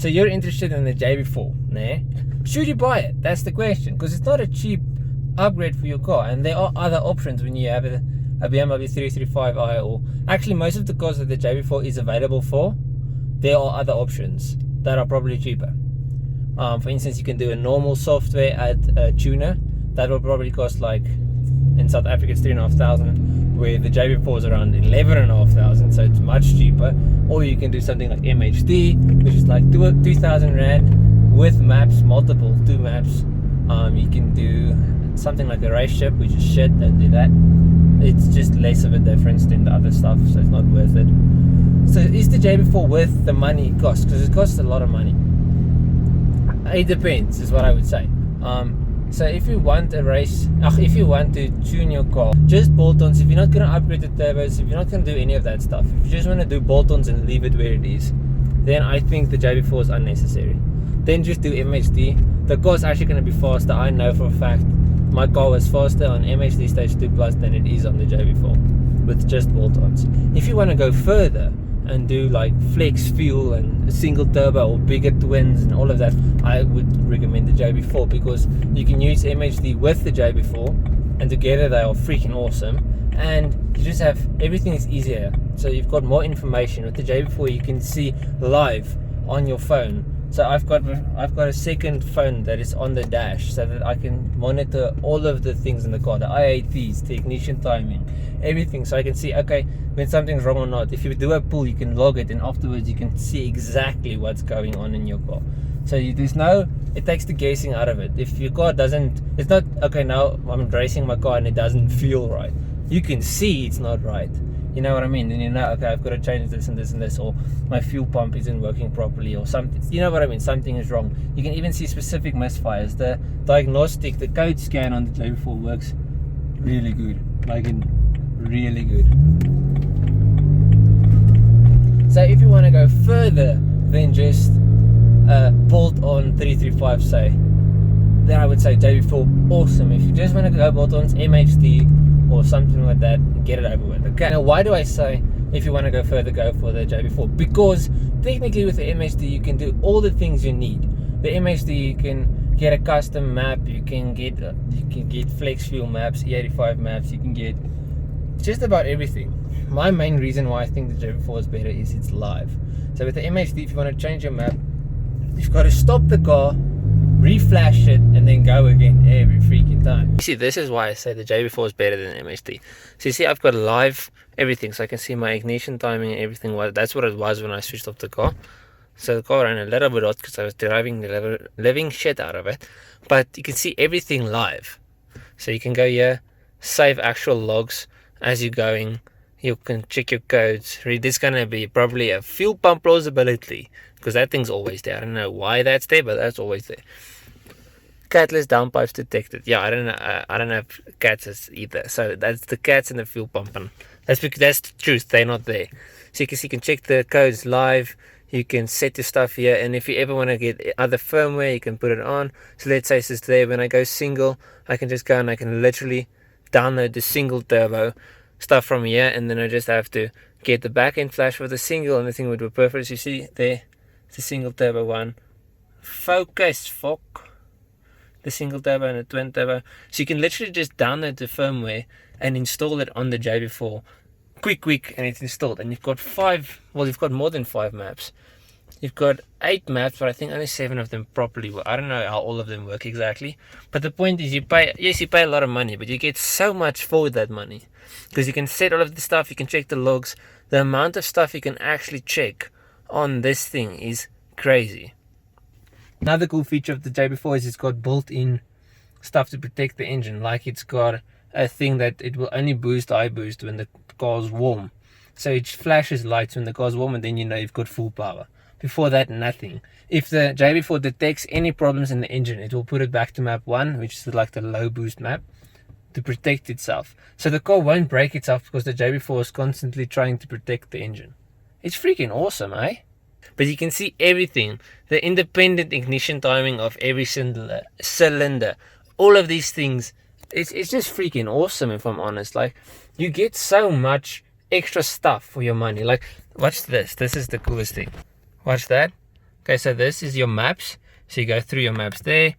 So you're interested in the JB4, nah? Should you buy it? That's the question, because it's not a cheap upgrade for your car, and there are other options when you have a BMW 335i, or actually most of the cars that the JB4 is available for, there are other options that are probably cheaper. For instance, you can do a normal software at a tuner that will probably cost, like in South Africa it's 3,500, where the JB4 is around 11,500, so it's much cheaper. Or you can do something like MHD, which is like 2,000 rand with maps, multiple 2 maps. You can do something like a Racechip, which is shit, don't do that. It's just less of a difference than the other stuff, so it's not worth it. So is the JB4 worth the money it costs? Because it costs a lot of money. It depends, is what I would say. So if you want if you want to tune your car, just bolt-ons. If you're not going to upgrade the turbos, if you're not going to do any of that stuff, if you just want to do bolt-ons and leave it where it is, then I think the JB4 is unnecessary. Then just do MHD. The car is actually going to be faster. I know for a fact my car was faster on MHD Stage 2 Plus than it is on the JB4 with just bolt-ons. If you want to go further and do like flex fuel and a single turbo or bigger twins and all of that, I would recommend the JB4, because you can use MHD with the JB4 and together they are freaking awesome, and you just have, everything is easier. So you've got more information. With the JB4 you can see live on your phone. So I've got a second phone that is on the dash, so that I can monitor all of the things in the car, the IATs, the ignition timing, everything, so I can see, okay, when something's wrong or not. If you do a pull, you can log it, and afterwards you can see exactly what's going on in your car. So it takes the guessing out of it. If your car doesn't, it's not, okay, now I'm racing my car and it doesn't feel right. You can see it's not right. You know what I mean? Then you know, okay, I've got to change this and this and this, or my fuel pump isn't working properly, or something. You know what I mean? Something is wrong. You can even see specific misfires. The diagnostic, the code scan on the JB4 works really good. Like, really good. So if you want to go further than just bolt on 335, say, then I would say JB4 awesome. If you just want to go bolt on MHD or something like that, get it over with. Okay, now why do I say if you want to go further, go for the JB4? Because technically with the MHD you can do all the things you need. The MHD, you can get a custom map, you can get flex fuel maps, E85 maps, you can get just about everything. My main reason why I think the JB4 is better is it's live. So with the MHD, if you want to change your map, you've got to stop the car, reflash it, and then go again every freaking time. You see, this is why I say the JB4 is better than MHD. So you see, I've got live everything, so I can see my ignition timing and everything. That's what it was when I switched off the car. So the car ran a little bit hot because I was driving the living shit out of it, but you can see everything live. So you can go here, save actual logs as you're going. You can check your codes. There's gonna be probably a fuel pump plausibility, because that thing's always there. I don't know why that's there, but that's always there. Catalyst downpipes detected. Yeah, I don't have cats either. So that's the cats in the fuel pump, and that's the truth. They're not there. So you can check the codes live. You can set your stuff here, and if you ever want to get other firmware, you can put it on. So let's say it's there. When I go single, I can just go and I can literally download the single turbo stuff from here, and then I just have to get the back end flash for the single, and the thing would be perfect. You see there, it's the single turbo one. Focus, fuck. The single turbo and the twin turbo. So you can literally just download the firmware and install it on the JB4. Quick, and it's installed. And you've got you've got more than 5 maps. You've got 8 maps, but I think only 7 of them properly work. I don't know how all of them work exactly. But the point is, you pay a lot of money, but you get so much for that money. Because you can set all of the stuff, you can check the logs. The amount of stuff you can actually check on this thing is crazy. Another cool feature of the JB4 is it's got built-in stuff to protect the engine. Like, it's got a thing that it will only boost eye boost when the car's warm. So it flashes lights when the car's warm, and then you know you've got full power. Before that, nothing. If the JB4 detects any problems in the engine, it will put it back to map 1, which is like the low boost map, to protect itself. So the car won't break itself, because the JB4 is constantly trying to protect the engine. It's freaking awesome, eh? But you can see everything. The independent ignition timing of every cylinder. All of these things. It's just freaking awesome, if I'm honest. Like, you get so much extra stuff for your money. Like, watch this. This is the coolest thing. Watch that. Okay, so this is your maps. So you go through your maps there.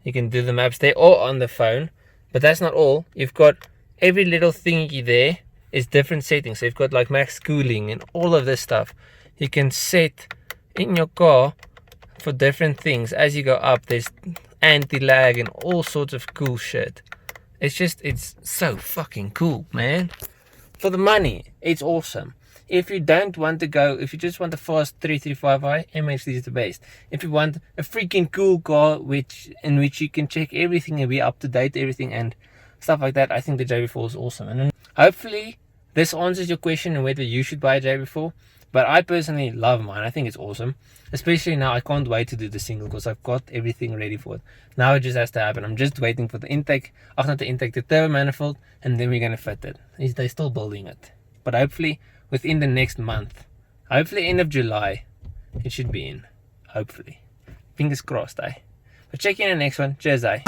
You can do the maps there or on the phone. But that's not all. You've got every little thingy there is different settings. So you've got like max cooling and all of this stuff. You can set in your car for different things. As you go up, there's anti-lag and all sorts of cool shit. It's so fucking cool, man. For the money, it's awesome. If you don't want to go, if you just want a fast 335i, MHD is the best. If you want a freaking cool car in which you can check everything and be up to date, everything and stuff like that, I think the JB4 is awesome. And then hopefully this answers your question on whether you should buy a JB4. But I personally love mine. I think it's awesome. Especially now, I can't wait to do the single because I've got everything ready for it. Now it just has to happen. I'm just waiting for the intake, not the intake, the turbo manifold, and then we're going to fit it. They're still building it. But hopefully within the next month, hopefully end of July, it should be in. Hopefully. Fingers crossed, eh? But check in the next one. Cheers, eh?